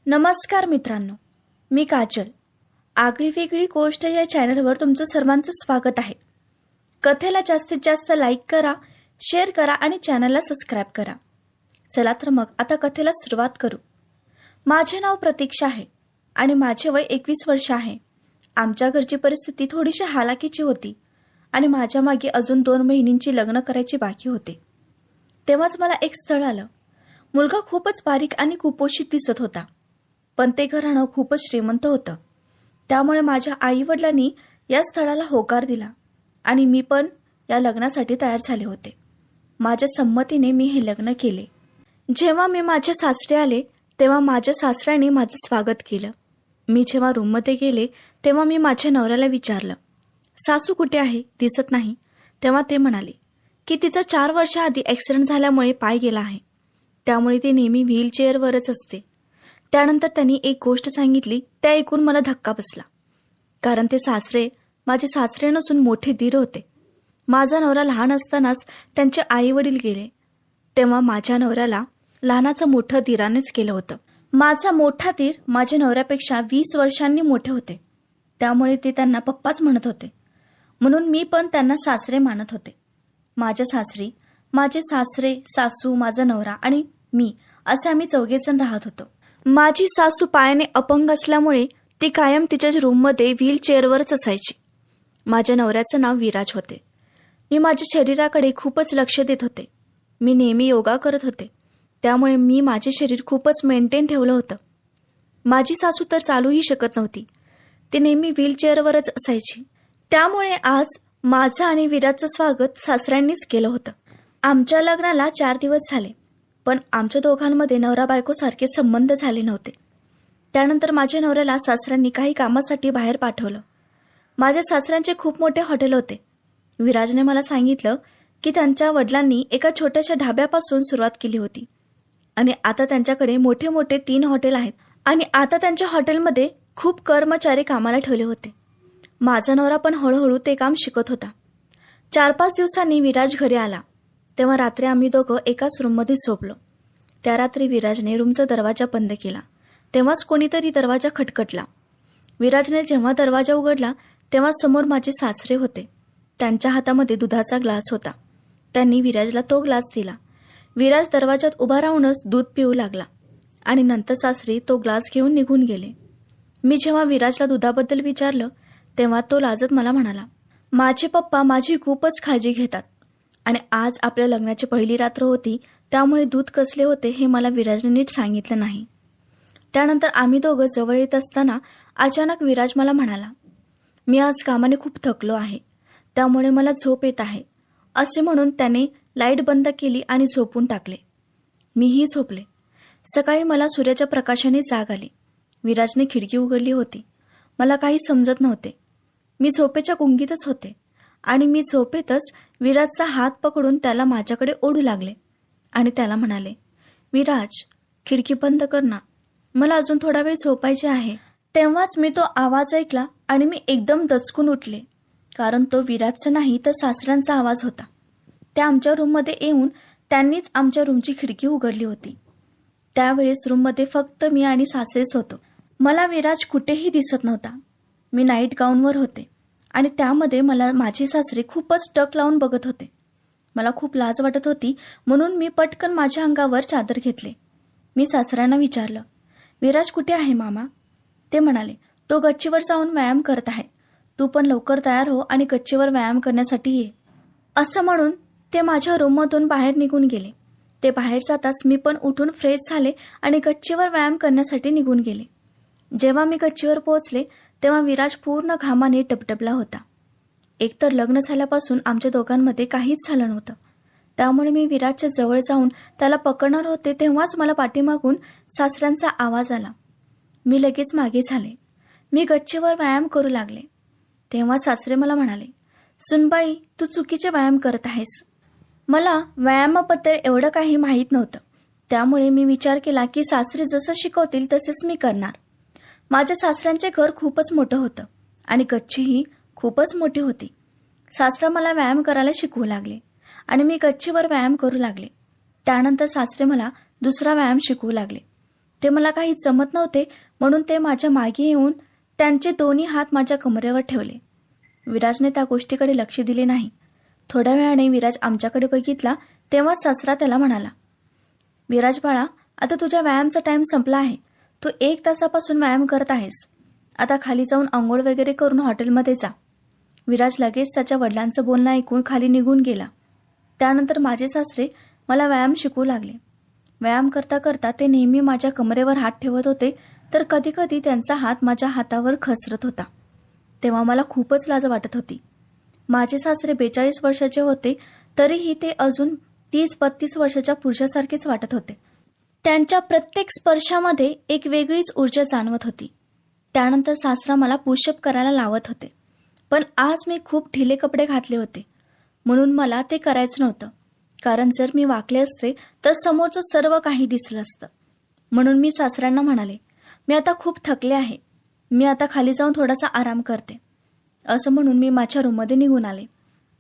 नमस्कार मित्रांनो, मी काजल. आगळी वेगळी गोष्ट या चॅनलवर तुमचं सर्वांचं स्वागत आहे. कथेला जास्तीत जास्त लाईक करा, शेअर करा आणि चॅनलला सबस्क्राईब करा. चला तर मग आता कथेला सुरुवात करू. माझे नाव प्रतीक्षा आहे आणि माझे वय 21 वर्ष आहे. आमच्या घरची परिस्थिती थोडीशी हालाकीची होती आणि माझ्या मागे अजून 2 महिन्यांची लग्न करायची बाकी होते. तेव्हाच मला एक स्थळ आलं. मुलगा खूपच बारीक आणि कुपोषित दिसत होता, पण ते घराणं खूपच श्रीमंत होतं. त्यामुळे माझ्या आईवडिलांनी या स्थळाला होकार दिला आणि मी पण या लग्नासाठी तयार झाले होते. माझ्या संमतीने मी हे लग्न केले. जेव्हा मी माझ्या सासरे आले तेव्हा माझ्या सासऱ्याने माझं स्वागत केलं. मी जेव्हा रूममध्ये गेले तेव्हा मी माझ्या नवऱ्याला विचारलं, सासू कुठे आहे, दिसत नाही. तेव्हा ते म्हणाले की तिचा 4 वर्षाआधी ॲक्सिडेंट झाल्यामुळे पाय गेला आहे, त्यामुळे ती नेहमी व्हीलचेअरवरच असते. त्यानंतर त्यांनी एक गोष्ट सांगितली, त्या ऐकून मला धक्का बसला. कारण ते सासरे माझे सासरे नसून मोठे दीर होते. माझा नवरा लहान असतानाच त्यांचे आई वडील गेले. तेव्हा माझ्या नवऱ्याला लहानाचं मोठं दीरानेच केलं होतं. माझा मोठा दीर माझ्या नवऱ्यापेक्षा 20 वर्षांनी मोठे होते, त्यामुळे ते त्यांना पप्पाच म्हणत होते. म्हणून मी पण त्यांना सासरे मानत होते. माझ्या सासरी माझे सासरे, सासू, माझा नवरा आणि मी असे आम्ही 4 जण राहत होतो. माझी सासू पायाने अपंग असल्यामुळे ती कायम तिच्या रूममध्ये व्हीलचेअरवरच असायची. माझ्या नवऱ्याचं नाव विराज होते. मी माझ्या शरीराकडे खूपच लक्ष देत होते. मी नेहमी योगा करत होते, त्यामुळे मी माझे शरीर खूपच मेंटेन ठेवलं होतं. माझी सासू तर चालूही शकत नव्हती, ती नेहमी व्हीलचेअरवरच असायची. त्यामुळे आज माझं आणि विराजचं स्वागत सासऱ्यांनीच केलं होतं. आमच्या लग्नाला 4 दिवस झाले, पण आमच्या दोघांमध्ये नवरा बायको सारखे संबंध झाले नव्हते. त्यानंतर माझ्या नवऱ्याला सासऱ्यांनी काही कामासाठी बाहेर पाठवलं. माझ्या सासऱ्यांचे खूप मोठे हॉटेल होते. विराजने मला सांगितलं की त्यांच्या वडिलांनी एका छोट्याशा ढाब्यापासून सुरुवात केली होती आणि आता त्यांच्याकडे मोठे मोठे 3 हॉटेल आहेत आणि आता त्यांच्या हॉटेलमध्ये खूप कर्मचारी कामाला ठेवले होते. माझा नवरा पण हळूहळू ते काम शिकत होता. 4-5 दिवसांनी विराज घरी आला. तेव्हा रात्री आम्ही दोघं एकाच रूममध्ये झोपलो. त्या रात्री विराजने रूमचा दरवाजा बंद केला. तेव्हाच कोणीतरी दरवाजा खटखटला. विराजने जेव्हा दरवाजा उघडला तेव्हा समोर माझे सासरे होते. त्यांच्या हातामध्ये दुधाचा ग्लास होता. त्यांनी विराजला तो ग्लास दिला. विराज दरवाजात उभा राहूनच दूध पिऊ लागला आणि नंतर सासरे तो ग्लास घेऊन निघून गेले. मी जेव्हा विराजला दुधाबद्दल विचारलं तेव्हा तो लाजत मला म्हणाला, माझे पप्पा माझी खूपच काळजी घेतात आणि आज आपल्या लग्नाची पहिली रात्र होती, त्यामुळे दूध कसले होते हे मला विराजने नीट सांगितलं नाही. त्यानंतर आम्ही दोघं जवळ येत असताना अचानक विराज मला म्हणाला, मी आज कामाने खूप थकलो आहे, त्यामुळे मला झोप येत आहे. असे म्हणून त्याने लाईट बंद केली आणि झोपून टाकले. मीही झोपले. सकाळी मला सूर्याच्या प्रकाशाने जाग आली. विराजने खिडकी उघडली होती. मला काही समजत नव्हते. मी झोपेच्या गुंगीतच होते आणि मी झोपेतच विराजचा हात पकडून त्याला माझ्याकडे ओढू लागले आणि त्याला म्हणाले, विराज, खिडकी बंद कर ना, मला अजून थोडा वेळ झोपायचे आहे. तेव्हाच मी तो आवाज ऐकला आणि मी एकदम दचकून उठले, कारण तो विराजचा नाही तर सासऱ्यांचा आवाज होता. त्या आमच्या रूममध्ये येऊन त्यांनीच आमच्या रूमची खिडकी उघडली होती. त्यावेळेस रूममध्ये फक्त मी आणि सासरेच होतो. मला विराज कुठेही दिसत नव्हता. मी नाईट गाऊनवर होते आणि त्यामध्ये मला माझे सासरे खूपच टक लावून बघत होते. मला खूप लाज वाटत होती, म्हणून मी पटकन माझ्या अंगावर चादर घेतले. मी सासऱ्यांना विचारलं, विराज कुठे आहे मामा? ते म्हणाले, तो गच्चीवर जाऊन व्यायाम करत आहे. तू पण लवकर तयार हो आणि गच्चीवर व्यायाम करण्यासाठी ये. असं म्हणून ते माझ्या रूममधून बाहेर निघून गेले. ते बाहेर जाताच मी पण उठून फ्रेश झाले आणि गच्चीवर व्यायाम करण्यासाठी निघून गेले. जेव्हा मी गच्चीवर पोहोचले तेव्हा विराज पूर्ण घामाने टपटपला होता. एकतर लग्न झाल्यापासून आमच्या दोघांमध्ये काहीच झालं नव्हतं. त्यामुळे मी विराजच्या जवळ जाऊन त्याला पकडणार होते तेव्हाच मला पाठीमागून सासऱ्यांचा आवाज आला. मी लगेच मागे झाले. मी गच्चीवर व्यायाम करू लागले. तेव्हा सासरे मला म्हणाले, सुनबाई, तू चुकीचे व्यायाम करत आहेस. मला व्यायामाबद्दल एवढं काही माहीत नव्हतं, त्यामुळे मी विचार केला की सासरे जसं शिकवतील तसेच मी करणार. माझ्या सासऱ्यांचे घर खूपच मोठं होतं आणि गच्चीही खूपच मोठी होती. सासरा मला व्यायाम करायला शिकवू लागले आणि मी गच्चीवर व्यायाम करू लागले. त्यानंतर सासरे मला दुसरा व्यायाम शिकवू लागले. ते मला काही जमत नव्हते म्हणून ते माझ्या मागे येऊन त्यांचे दोन्ही हात माझ्या कमरेवर ठेवले. विराजने त्या गोष्टीकडे लक्ष दिले नाही. थोड्या वेळाने विराज आमच्याकडे बघितला तेव्हाच सासरा त्याला म्हणाला, विराज बाळा, आता तुझ्या व्यायामचा टाइम संपला आहे. तू 1 तासापासून व्यायाम करत आहेस. आता खाली जाऊन आंघोळ वगैरे करून हॉटेलमध्ये जा. विराज लगेच त्याच्या वडिलांचं बोलणं ऐकून खाली निघून गेला. त्यानंतर माझे सासरे मला व्यायाम शिकवू लागले. व्यायाम करता करता ते नेहमी माझ्या कमरेवर हात ठेवत होते, तर कधी कधी त्यांचा हात माझ्या हातावर खसरत होता. तेव्हा मला खूपच लाज वाटत होती. माझे सासरे 42 वर्षाचे होते, तरीही ते अजून 30-32 वर्षाच्या पुरुषासारखेच वाटत होते. त्यांच्या प्रत्येक स्पर्शामध्ये एक वेगळीच ऊर्जा जाणवत होती. त्यानंतर सासरा मला पुशअप करायला लावत होते, पण आज मी खूप ढिले कपडे घातले होते म्हणून मला ते करायचं नव्हतं. कारण जर मी वाकले असते तर समोरचं सर्व काही दिसलं असतं. म्हणून मी सासऱ्यांना म्हणाले, मी आता खूप थकले आहे. मी आता खाली जाऊन थोडासा आराम करते. असं म्हणून मी माझ्या रूममध्ये निघून आले.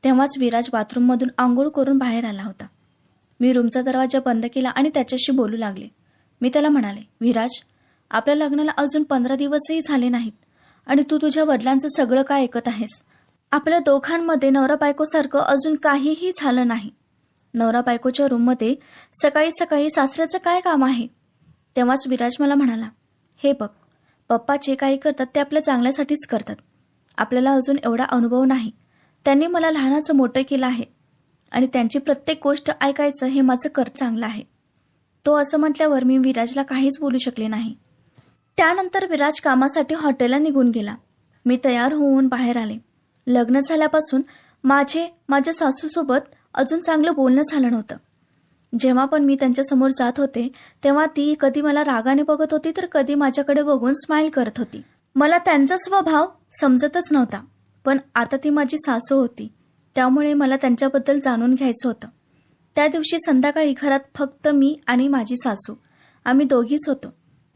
तेव्हाच विराज बाथरूममधून आंघोळ करून बाहेर आला होता. मी रूमचा दरवाजा बंद केला आणि त्याच्याशी बोलू लागले. मी त्याला म्हणाले, विराज, आपल्या लग्नाला अजून 15 दिवसही झाले नाहीत आणि तू तुझ्या वडिलांचं सगळं काय ऐकत आहेस? आपल्या दोघांमध्ये नवरा बायकोसारखं अजून काहीही झालं नाही. नवरा बायकोच्या रूममध्ये सकाळी सकाळी सासऱ्याचं काय काम आहे? तेव्हाच विराज मला म्हणाला, हे बघ, पप्पा जे काही करतात ते आपल्या चांगल्यासाठीच करतात. आपल्याला अजून एवढा अनुभव नाही. त्यांनी मला लहानाचं मोठं केलं आहे आणि त्यांची प्रत्येक गोष्ट ऐकायचं हे माझं कर चांगलं आहे. तो असं म्हटल्यावर मी विराजला काहीच बोलू शकले नाही. त्यानंतर विराज कामासाठी हॉटेलला निघून गेला. मी तयार होऊन बाहेर आले. लग्न झाल्यापासून माझ्या सासूसोबत अजून चांगलं बोलणं झालं नव्हतं. जेव्हा पण मी त्यांच्यासमोर जात होते तेव्हा ती कधी मला रागाने बघत होती तर कधी माझ्याकडे बघून स्माईल करत होती. मला त्यांचा स्वभाव समजतच नव्हता, पण आता ती माझी सासू होती त्यामुळे मला त्यांच्याबद्दल जाणून घ्यायचं होतं. त्या दिवशी संध्याकाळी घरात फक्त मी आणि माझी सासू आम्ही दोघीच होतो.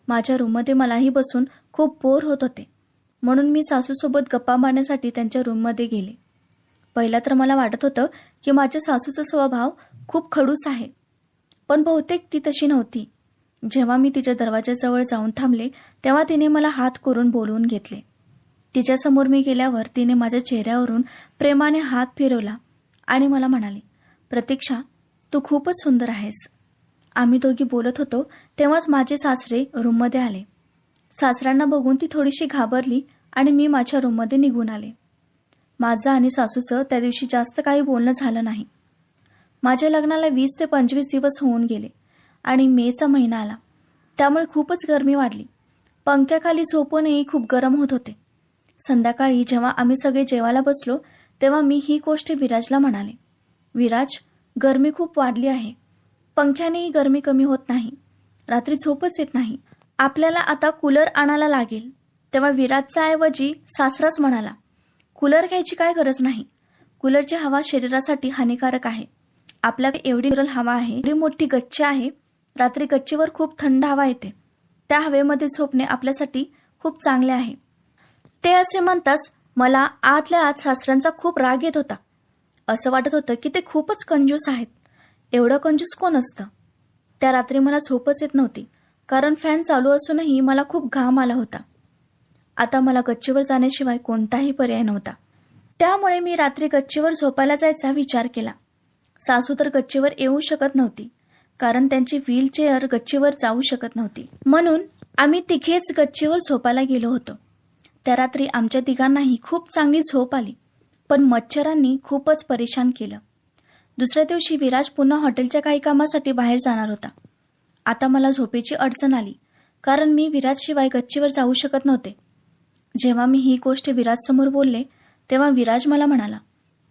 माझ्या रूममध्ये मलाही बसून खूप बोर होत होते म्हणून मी सासूसोबत गप्पा मारण्यासाठी त्यांच्या रूममध्ये गेले. पहिला तर मला वाटत होतं की माझ्या सासूचा स्वभाव खूप खडूस आहे, पण बहुतेक ती तशी नव्हती. जेव्हा मी तिच्या दरवाजाजवळ जाऊन थांबले तेव्हा तिने मला हात करून बोलवून घेतले. तिच्यासमोर मी गेल्यावर तिने माझ्या चेहऱ्यावरून प्रेमाने हात फिरवला आणि मला म्हणाली, प्रतीक्षा, तू खूपच सुंदर आहेस. आम्ही दोघी बोलत होतो तेव्हाच माझे सासरे रूममध्ये आले. सासऱ्यांना बघून ती थोडीशी घाबरली आणि मी माझ्या रूममध्ये निघून आले. माझं आणि सासूचं त्या दिवशी जास्त काही बोलणं झालं नाही. माझ्या लग्नाला 20 ते 25 दिवस होऊन गेले आणि मेचा महिना आला, त्यामुळे खूपच गरमी वाढली. पंख्याखाली झोपूनही खूप गरम होत होते. संध्याकाळी जेव्हा आम्ही सगळे जेवायला बसलो तेव्हा मी ही गोष्ट विराजला म्हणाले, विराज, गरमी खूप वाढली आहे. पंख्यानेही गरमी कमी होत नाही. रात्री झोपच येत नाही. आपल्याला आता कूलर आणायला लागेल. तेव्हा विराजचा ऐवजी सासराच म्हणाला, कूलर घ्यायची काय गरज नाही. कूलरची हवा शरीरासाठी हानिकारक आहे. आपल्याकडे एवढी हवा आहे, एवढी मोठी गच्ची आहे. रात्री गच्चीवर खूप थंड हवा येते. त्या हवेमध्ये झोपणे आपल्यासाठी खूप चांगले आहे. ते असे म्हणताच मला आतल्या आत सासऱ्यांचा खूप राग येत होता. असं वाटत होतं की ते खूपच कंजूस आहेत. एवढं कंजूस कोण असतं? त्या रात्री मला झोपच येत नव्हती, कारण फॅन चालू असूनही मला खूप घाम आला होता. आता मला गच्चीवर जाण्याशिवाय कोणताही पर्याय नव्हता. त्यामुळे मी रात्री गच्चीवर झोपायला जायचा विचार केला. सासू तर गच्चीवर येऊ शकत नव्हती, कारण त्यांची व्हीलचेअर गच्चीवर जाऊ शकत नव्हती. म्हणून आम्ही तिघेच गच्चीवर झोपायला गेलो होतो. त्या रात्री आमच्या तिघांनाही खूप चांगली झोप आली, पण मच्छरांनी खूपच परेशान केलं. दुसऱ्या दिवशी विराज पुन्हा हॉटेलच्या काही कामासाठी बाहेर जाणार होता. आता मला झोपेची अडचण आली, कारण मी विराजशिवाय गच्चीवर जाऊ शकत नव्हते. जेव्हा मी ही गोष्ट विराजसमोर बोलले तेव्हा विराज मला म्हणाला,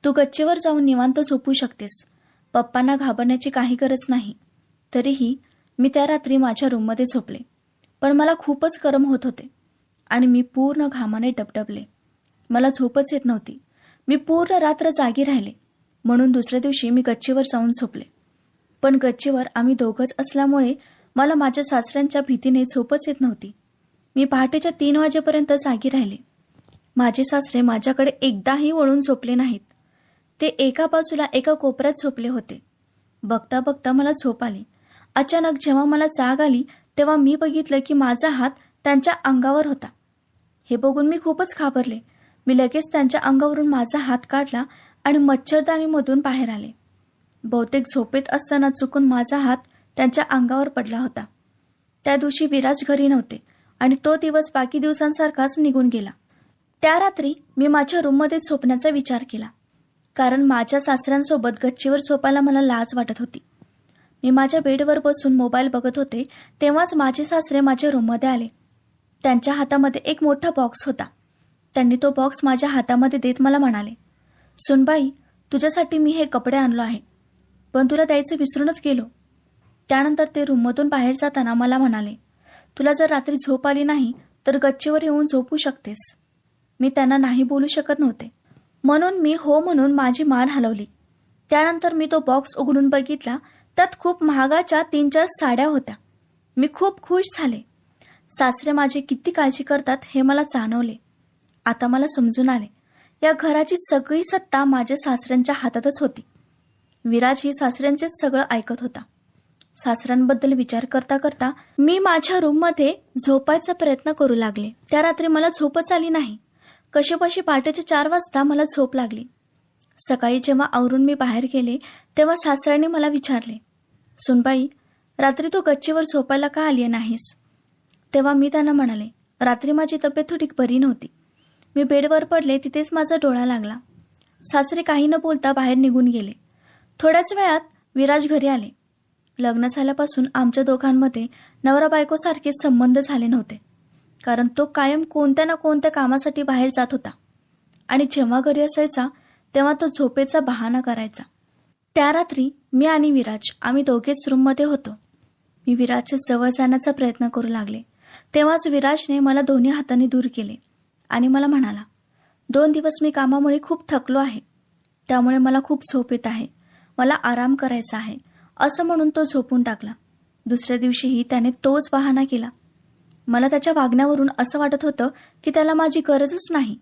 तू गच्चीवर जाऊन निवांत झोपू शकतेस. पप्पांना घाबरण्याची काही गरज नाही. तरीही मी त्या रात्री माझ्या रूममध्ये झोपले, पण मला खूपच गरम होत होते आणि मी पूर्ण घामाने डबडबले. मला झोपच येत नव्हती. मी पूर्ण रात्र जागी राहिले. म्हणून दुसऱ्या दिवशी मी गच्चीवर जाऊन झोपले. पण गच्चीवर आम्ही दोघंच असल्यामुळे मला माझ्या सासऱ्यांच्या भीतीने झोपच येत नव्हती. मी पहाटेच्या 3 वाजेपर्यंत जागी राहिले. माझे सासरे माझ्याकडे एकदाही वळून झोपले नाहीत. ते एका बाजूला एका कोपऱ्यात झोपले होते. बघता बघता मला झोप आली. अचानक जेव्हा मला जाग आली तेव्हा मी बघितलं की माझा हात त्यांच्या अंगावर होता. हे बघून मी खूपच घाबरले. मी लगेच त्यांच्या अंगावरून माझा हात काढला आणि मच्छरदाणीमधून बाहेर आले. बहुतेक झोपेत असताना चुकून माझा हात त्यांच्या अंगावर पडला होता. त्या दिवशी विराज घरी नव्हते आणि तो दिवस बाकी दिवसांसारखाच निघून गेला. त्या रात्री मी माझ्या रूममध्ये झोपण्याचा विचार केला, कारण माझ्या सासऱ्यांसोबत गच्चीवर झोपायला मला लाज वाटत होती. मी माझ्या बेडवर बसून मोबाईल बघत होते तेव्हाच माझे सासरे माझ्या रूममध्ये आले. त्यांच्या हातामध्ये एक मोठा बॉक्स होता. त्यांनी तो बॉक्स माझ्या हातामध्ये देत मला म्हणाले, सुनबाई, तुझ्यासाठी मी हे कपडे आणलो आहे, पण तुला द्यायचं विसरूनच गेलो. त्यानंतर ते रूममधून बाहेर जाताना मला म्हणाले, तुला जर रात्री झोप आली नाही तर गच्चीवर येऊन झोपू शकतेस. मी त्यांना नाही बोलू शकत नव्हते, म्हणून मी हो म्हणून माझी मान हलवली. त्यानंतर मी तो बॉक्स उघडून बघितला. त्यात खूप महागाच्या 3-4 साड्या होत्या. मी खूप खुश झाले. सासरे माझी किती काळजी करतात हे मला जाणवले. आता मला समजून आले, या घराची सगळी सत्ता माझ्या सासऱ्यांच्या हातातच होती. विराज ही सासऱ्यांचेच सगळं ऐकत होता. सासऱ्यांबद्दल विचार करता करता मी माझ्या रूममध्ये झोपायचा प्रयत्न करू लागले. त्या रात्री मला झोपच आली नाही. कशीबशी पहाटेच्या 4 वाजता मला झोप लागली. सकाळी जेव्हा आवरून मी बाहेर गेले तेव्हा सासऱ्यांनी मला विचारले, सुनबाई, रात्री तू गच्चीवर झोपायला का आली नाहीस? तेव्हा मी त्यांना म्हणाले, रात्री माझी तब्येत थोडी बरी नव्हती. मी बेडवर पडले, तिथेच माझा डोळा लागला. सासरे काही न बोलता बाहेर निघून गेले. थोड्याच वेळात विराज घरी आले. लग्न झाल्यापासून आमच्या दोघांमध्ये नवरा बायकोसारखे संबंध झाले नव्हते, कारण तो कायम कोणत्या ना कोणत्या कामासाठी बाहेर जात होता आणि जेव्हा घरी असायचा तेव्हा तो झोपेचा बहाणा करायचा. त्या रात्री मी आणि विराज आम्ही दोघेच रूममध्ये होतो. मी विराजच्या जवळ जाण्याचा प्रयत्न करू लागले. तेव्हाच विराजने मला दोन्ही हातांनी दूर केले आणि मला म्हणाला, 2 दिवस मी कामामुळे खूप थकलो आहे, त्यामुळे मला खूप झोप येत आहे, मला आराम करायचा आहे, असं म्हणून तो झोपून टाकला. दुसऱ्या दिवशीही त्याने तोच बहाणा केला. मला त्याच्या वागण्यावरून असं वाटत होतं की त्याला माझी गरजच नाही.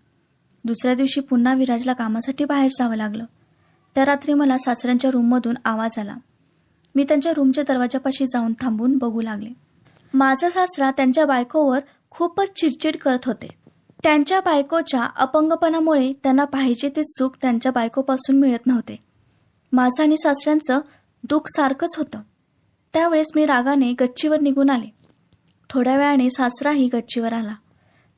दुसऱ्या दिवशी पुन्हा विराजला कामासाठी बाहेर जावं लागलं. त्या रात्री मला सासऱ्यांच्या रूममधून आवाज आला. मी त्यांच्या रूमच्या दरवाजापाशी जाऊन थांबून बघू लागले. माझा सासरा त्यांच्या बायकोवर खूपच चिडचिड करत होते. त्यांच्या बायकोच्या अपंगपणामुळे त्यांना पाहिजे ते सुख त्यांच्या बायकोपासून मिळत नव्हते. माझं आणि सासऱ्यांचं दुःख सारखंच होतं. त्यावेळेस मी रागाने गच्चीवर निघून आले. थोड्या वेळाने सासराही गच्चीवर आला.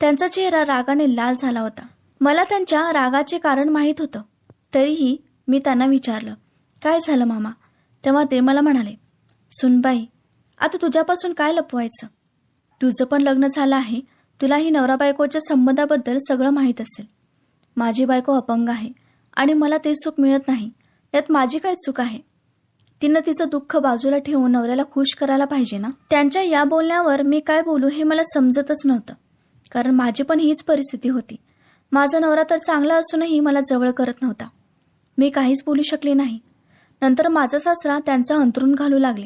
त्यांचा चेहरा रागाने लाल झाला होता. मला त्यांच्या रागाचे कारण माहीत होतं. तरीही मी त्यांना विचारलं, काय झालं मामा? तेव्हा ते मला म्हणाले, सुनबाई, आता तुझ्यापासून काय लपवायचं? तुझं पण लग्न झालं आहे, तुलाही नवरा बायकोच्या संबंधाबद्दल सगळं माहीत असेल. माझी बायको अपंग आहे आणि मला ते सुख मिळत नाही, यात माझी काय चूक आहे? तिनं तिचं दुःख बाजूला ठेवून नवऱ्याला खुश करायला पाहिजे ना. त्यांच्या या बोलण्यावर मी काय बोलू हे मला समजतच नव्हतं, कारण माझी पण हीच परिस्थिती होती. माझा नवरा तर चांगला असूनही मला जवळ करत नव्हता. मी काहीच बोलू शकले नाही. नंतर माझा सासरा त्यांचा अंथरूण घालू लागले.